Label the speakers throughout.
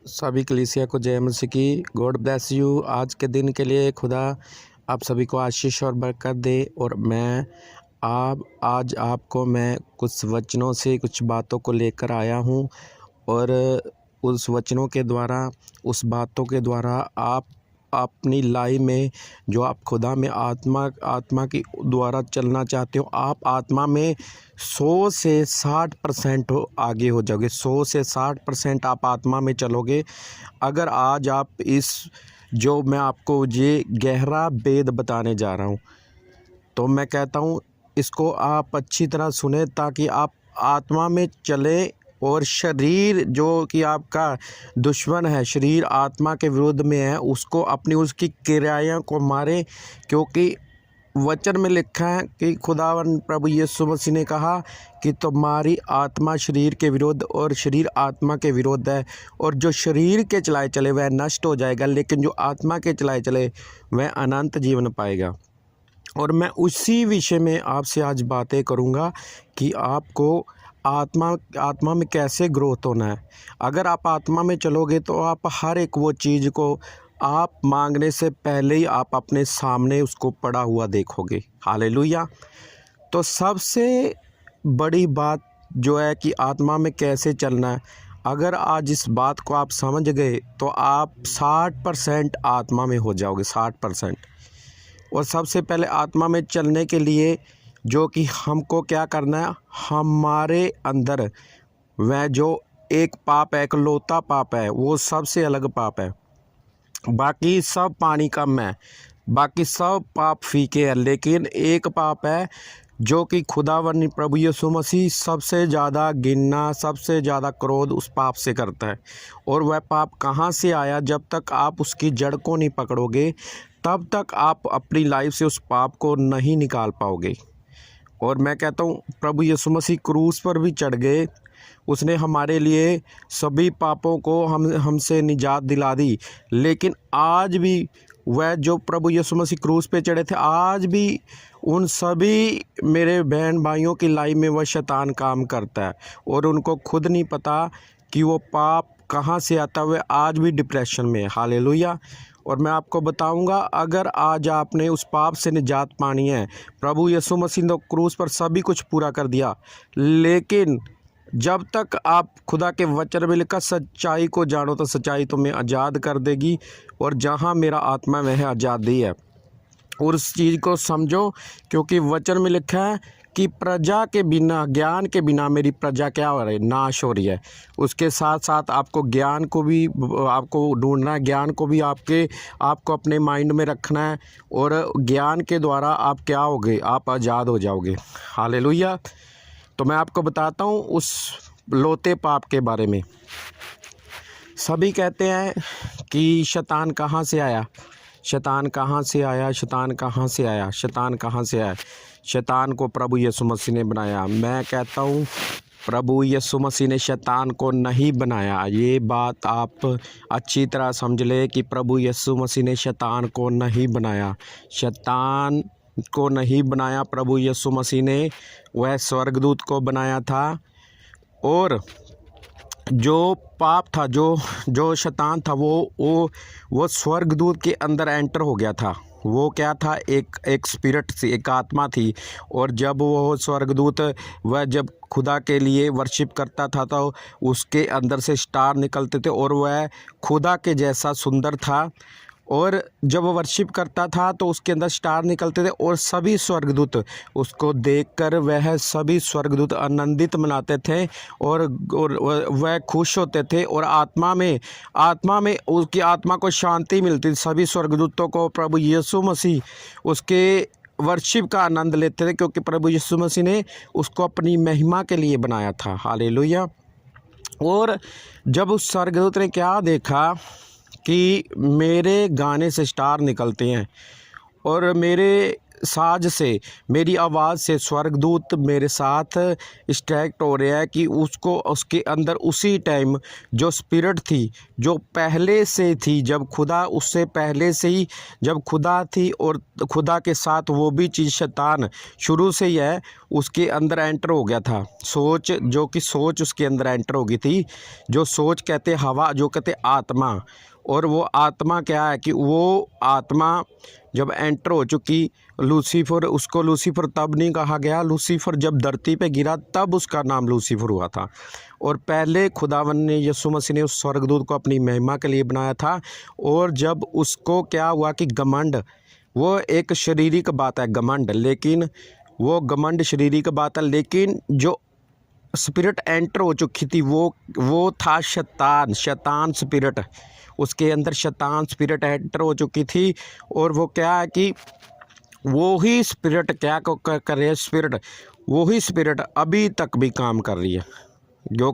Speaker 1: सभी कलीसिया को जय मसीह की। God bless you. आज के दिन के लिए खुदा आप सभी को आशीष और बरकत दे। और मैं आज आपको मैं कुछ वचनों से कुछ बातों को लेकर आया हूँ, और उस वचनों के द्वारा, उस बातों के द्वारा आप अपनी लाइफ में जो आप खुदा में आत्मा की द्वारा चलना चाहते हो, आप आत्मा में 100 से 60% आगे हो जाओगे। 100 से 60% आप आत्मा में चलोगे अगर आज आप इस जो मैं आपको ये गहरा भेद बताने जा रहा हूँ। तो मैं कहता हूँ इसको आप अच्छी तरह सुने ताकि आप आत्मा में चलें, और शरीर जो कि आपका दुश्मन है, शरीर आत्मा के विरुद्ध में है, उसको उसकी क्रियाओं को मारे। क्योंकि वचन में लिखा है कि खुदावन प्रभु यीशु मसीह ने कहा कि तुम्हारी आत्मा शरीर के विरुद्ध और शरीर आत्मा के विरुद्ध है, और जो शरीर के चलाए चले वह नष्ट हो जाएगा, लेकिन जो आत्मा के चलाए चले वह अनंत जीवन पाएगा। और मैं उसी विषय में आपसे आज बातें करूंगा कि आपको आत्मा में कैसे ग्रोथ होना है। अगर आप आत्मा में चलोगे तो आप हर एक वो चीज़ को आप मांगने से पहले ही आप अपने सामने उसको पड़ा हुआ देखोगे। हालेलुया। तो सबसे बड़ी बात जो है कि आत्मा में कैसे चलना है, अगर आज इस बात को आप समझ गए तो आप 60% आत्मा में हो जाओगे। 60%। और सबसे पहले आत्मा में चलने के लिए जो कि हमको क्या करना है, हमारे अंदर वह जो एक पाप है, इकलौता पाप है, वो सबसे अलग पाप है। बाकी सब पानी कम है, बाकी सब पाप फीके हैं, लेकिन एक पाप है जो कि खुदावन प्रभु यीशु मसीह सबसे ज़्यादा गिनना, सबसे ज़्यादा क्रोध उस पाप से करता है। और वह पाप कहाँ से आया? जब तक आप उसकी जड़ को नहीं पकड़ोगे तब तक आप अपनी लाइफ से उस पाप को नहीं निकाल पाओगे। और मैं कहता हूँ प्रभु यीशु मसीह क्रूस पर भी चढ़ गए, उसने हमारे लिए सभी पापों को हमसे निजात दिला दी, लेकिन आज भी वह जो प्रभु यीशु मसीह क्रूस पे चढ़े थे, आज भी उन सभी मेरे बहन भाइयों की लाइफ में वह शैतान काम करता है, और उनको खुद नहीं पता कि वो पाप कहाँ से आता है। वह आज भी डिप्रेशन में है। हालेलुया। और मैं आपको बताऊंगा, अगर आज आपने उस पाप से निजात पानी है, प्रभु यीशु मसीह ने क्रूस पर सभी कुछ पूरा कर दिया, लेकिन जब तक आप खुदा के वचन में लिखा सच्चाई को जानो तो सच्चाई तुम्हें आज़ाद कर देगी, और जहां मेरा आत्मा वह आज़ादी है। और उस चीज़ को समझो, क्योंकि वचन में लिखा है कि प्रजा के बिना, ज्ञान के बिना मेरी प्रजा क्या हो रही है? नाश हो रही है। उसके साथ साथ आपको ज्ञान को भी आपको ढूंढना है, ज्ञान को भी आपको अपने माइंड में रखना है, और ज्ञान के द्वारा आप क्या होगे? आप आज़ाद हो जाओगे। हालेलुया। तो मैं आपको बताता हूँ उस लोते पाप के बारे में। सभी कहते हैं कि शैतान कहाँ से आया, शैतान कहाँ से आया, शैतान कहाँ से आया, शैतान कहाँ से आया? शैतान को प्रभु यीशु मसीह ने बनाया। मैं कहता हूँ प्रभु यीशु मसीह ने शैतान को नहीं बनाया। ये बात आप अच्छी तरह समझ ले कि प्रभु यीशु मसीह ने शैतान को नहीं बनाया। शैतान को नहीं बनाया, प्रभु यीशु मसीह ने वह स्वर्गदूत को बनाया था। और जो पाप था, जो शैतान था, वो स्वर्गदूत के अंदर एंटर हो गया था। वो क्या था? एक स्पिरिट थी, एक आत्मा थी। और जब वो स्वर्गदूत वह जब खुदा के लिए वर्शिप करता था तो उसके अंदर से स्टार निकलते थे, और वह खुदा के जैसा सुंदर था। और जब वो वर्शिप करता था तो उसके अंदर स्टार निकलते थे, और सभी स्वर्गदूत उसको देखकर वह सभी स्वर्गदूत आनंदित मनाते थे, और वह खुश होते थे, और आत्मा में उसकी आत्मा को शांति मिलती थी। सभी स्वर्गदूतों को प्रभु यीशु मसीह उसके वर्शिप का आनंद लेते थे, क्योंकि प्रभु यीशु मसीह ने उसको अपनी महिमा के लिए बनाया था। हालेलुया। और जब उस स्वर्गदूत ने क्या देखा कि मेरे गाने से स्टार निकलते हैं, और मेरे साज से, मेरी आवाज़ से स्वर्गदूत मेरे साथ स्ट्रैक्ट हो रहे हैं कि उसको उसके अंदर उसी टाइम जो स्पिरिट थी, जो पहले से थी, जब खुदा उससे पहले से ही जब खुदा थी और खुदा के साथ वो भी चीज़ शैतान शुरू से ही है, उसके अंदर एंटर हो गया था। सोच, जो कि सोच उसके अंदर एंटर हो गई थी, जो सोच कहते हवा, जो कहते आत्मा। और वो आत्मा क्या है कि वो आत्मा जब एंटर हो चुकी, लूसीफर, उसको लूसीफर तब नहीं कहा गया, लूसीफर जब धरती पे गिरा तब उसका नाम लूसीफर हुआ था। और पहले खुदावन ने, यीशु मसीह ने उस स्वर्गदूत को अपनी महिमा के लिए बनाया था। और जब उसको क्या हुआ कि घमंड, वो एक शारीरिक बात है घमंड, लेकिन वो घमंड शारीरिक बात है, लेकिन जो स्पिरिट एंटर हो चुकी थी वो था शैतान स्पिरिट, उसके अंदर शैतान स्पिरिट एंटर हो चुकी थी। और वो क्या है कि वो ही स्पिरिट क्या कर रही है, स्पिरिट, वो ही स्पिरिट अभी तक भी काम कर रही है, जो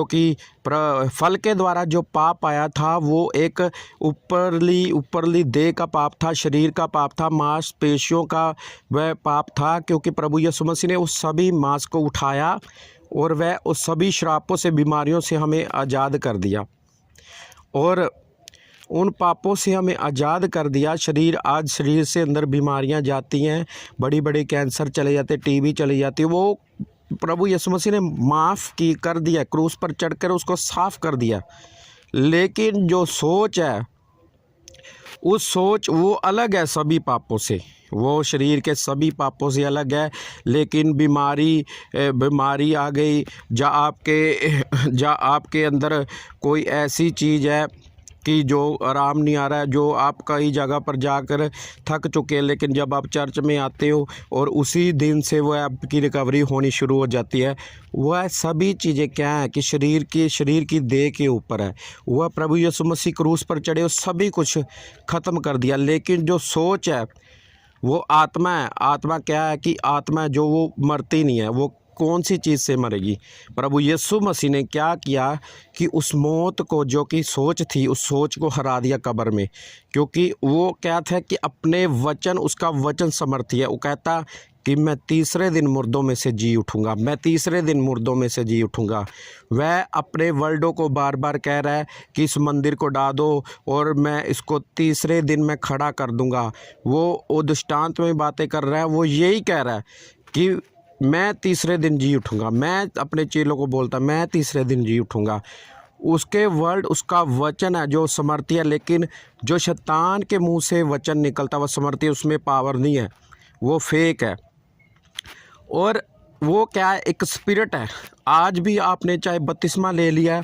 Speaker 1: कि फल के द्वारा जो पाप आया था वो एक ऊपरली देह का पाप था, शरीर का पाप था, मांसपेशियों का वह पाप था। क्योंकि प्रभु यीशु मसीह ने उस सभी मांस को उठाया और वह उस सभी श्रापों से, बीमारियों से हमें आज़ाद कर दिया, और उन पापों से हमें आज़ाद कर दिया। आज शरीर से अंदर बीमारियां जाती हैं, बड़ी बड़ी कैंसर चले जाते, टीबी चली जाती है, वो प्रभु यीशु मसीह ने माफ़ कर दिया, क्रूस पर चढ़कर उसको साफ़ कर दिया। लेकिन जो सोच है, उस सोच वो अलग है सभी पापों से, वो शरीर के सभी पापों से अलग है। लेकिन बीमारी आ गई, जा आपके अंदर कोई ऐसी चीज़ है कि जो आराम नहीं आ रहा है, जो आप कई जगह पर जाकर थक चुके हैं, लेकिन जब आप चर्च में आते हो और उसी दिन से वो आपकी रिकवरी होनी शुरू हो जाती है। वह सभी चीज़ें क्या है कि शरीर की देह के ऊपर है। वह प्रभु यीशु मसीह क्रूस पर चढ़े और सभी कुछ ख़त्म कर दिया। लेकिन जो सोच है वो आत्मा है। आत्मा क्या है कि आत्मा जो वो मरती नहीं है, वो कौन सी चीज़ से मरेगी। प्रभु यीशु मसीह ने क्या किया कि उस मौत को, जो कि सोच थी, उस सोच को हरा दिया कब्र में। क्योंकि वो क्या था कि अपने वचन, उसका वचन समर्थी है। वो कहता कि मैं तीसरे दिन मुर्दों में से जी उठूँगा, मैं तीसरे दिन मुर्दों में से जी उठूँगा। वह अपने वर्ल्डों को बार बार कह रहा है कि इस मंदिर को ढा दो और मैं इसको तीसरे दिन में खड़ा कर दूँगा। वो दृष्टांत में बातें कर रहा है, वो यही कह रहा है कि मैं तीसरे दिन जी उठूँगा। मैं अपने चेलों को बोलता, मैं तीसरे दिन जी उठूँगा। उसके वर्ड, उसका वचन है जो समर्थी है। लेकिन जो शैतान के मुंह से वचन निकलता वह समर्थी है, उसमें पावर नहीं है, वो फेक है। और वो क्या है, एक स्पिरिट है। आज भी आपने चाहे बपतिस्मा ले लिया,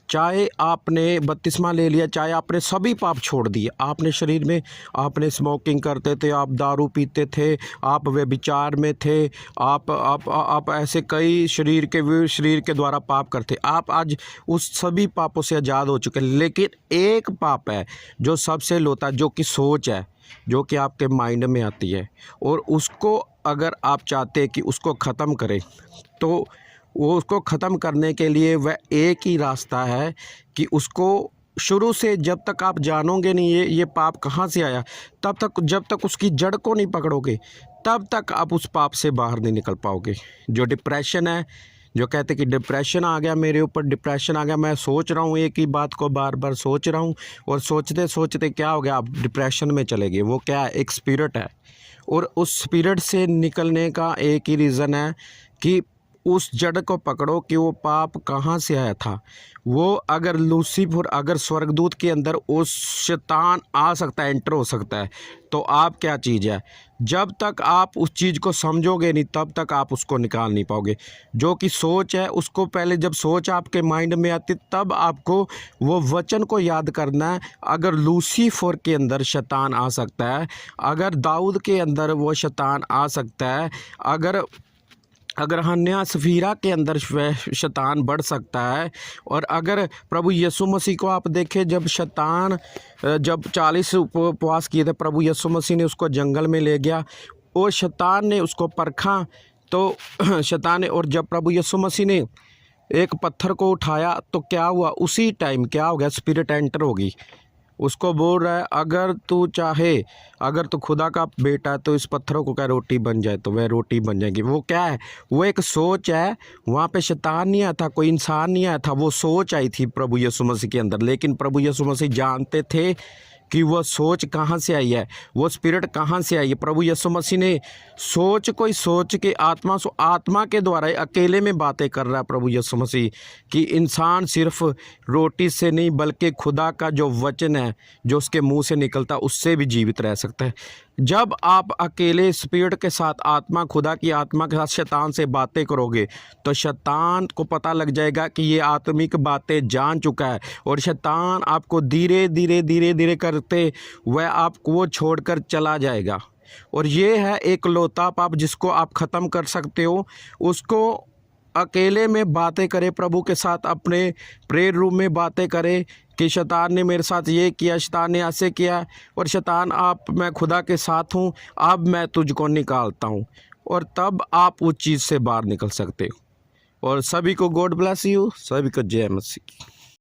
Speaker 1: चाहे आपने बपतिस्मा ले लिया, चाहे आपने सभी पाप छोड़ दिए, आपने शरीर में, आपने स्मोकिंग करते थे, आप दारू पीते थे, आप व्यभिचार में थे, आप ऐसे कई शरीर के द्वारा पाप करते, आप आज उस सभी पापों से आज़ाद हो चुके। लेकिन एक पाप है जो सबसे लोता, जो कि सोच है, जो कि आपके माइंड में आती है। और उसको अगर आप चाहते हैं कि उसको ख़त्म करें, तो वो उसको ख़त्म करने के लिए वह एक ही रास्ता है कि उसको शुरू से, जब तक आप जानोगे नहीं ये पाप कहाँ से आया, तब तक, जब तक उसकी जड़ को नहीं पकड़ोगे, तब तक आप उस पाप से बाहर नहीं निकल पाओगे। जो डिप्रेशन है, जो कहते कि डिप्रेशन आ गया मेरे ऊपर, डिप्रेशन आ गया, मैं सोच रहा हूँ एक ही बात को बार बार सोच रहा हूँ, और सोचते सोचते क्या हो गया, आप डिप्रेशन में चले गए। वो क्या है, एक स्पिरिट है। और उस स्पिरिट से निकलने का एक ही रीज़न है कि उस जड़ को पकड़ो कि वो पाप कहाँ से आया था। वो अगर लूसीफर, अगर स्वर्गदूत के अंदर उस शैतान आ सकता है, एंटर हो सकता है, तो आप क्या चीज़ है। जब तक आप उस चीज़ को समझोगे नहीं, तब तक आप उसको निकाल नहीं पाओगे। जो कि सोच है, उसको पहले जब सोच आपके माइंड में आती, तब आपको वो वचन को याद करना है। अगर लूसीफर के अंदर शैतान आ सकता है, अगर दाऊद के अंदर वो शैतान आ सकता है, अगर हन्या सफीरा के अंदर शैतान बढ़ सकता है, और अगर प्रभु यीशु मसीह को आप देखें, जब 40 उपवास किए थे, प्रभु यीशु मसीह ने उसको जंगल में ले गया और शैतान ने उसको परखा, तो शैतान ने, और जब प्रभु यीशु मसीह ने एक पत्थर को उठाया तो क्या हुआ, उसी टाइम क्या हो गया, स्पिरिट एंटर होगी। उसको बोल रहा है अगर तू चाहे, अगर तू खुदा का बेटा है तो इस पत्थरों को क्या रोटी बन जाए, तो वह रोटी बन जाएगी। वो क्या है, वो एक सोच है। वहाँ पे शैतान नहीं आया था, कोई इंसान नहीं आया था, वो सोच आई थी प्रभु यीशु मसीह के अंदर। लेकिन प्रभु यीशु मसीह जानते थे कि वह सोच कहाँ से आई है, वो स्पिरिट कहाँ से आई है। प्रभु यीशु मसीह ने सोच के आत्मा के द्वारा अकेले में बातें कर रहा है प्रभु यीशु मसीह, कि इंसान सिर्फ रोटी से नहीं बल्कि खुदा का जो वचन है जो उसके मुंह से निकलता उससे भी जीवित रह सकता है। जब आप अकेले स्पिरिट के साथ, खुदा की आत्मा के साथ शैतान से बातें करोगे तो शैतान को पता लग जाएगा कि ये आत्मिक बातें जान चुका है, और शैतान आपको धीरे धीरे करते वह आपको वो छोड़कर चला जाएगा। और ये है एक लौता पाप जिसको आप ख़त्म कर सकते हो। उसको अकेले में बातें करें प्रभु के साथ, अपने प्रेयर रूम में बातें करें कि शैतान ने मेरे साथ ये किया, शैतान ने ऐसे किया, और शैतान मैं खुदा के साथ हूँ, अब मैं तुझको निकालता हूँ, और तब आप उस चीज़ से बाहर निकल सकते हो। और सभी को गॉड ब्लेस यू, सभी को जय मसीह की।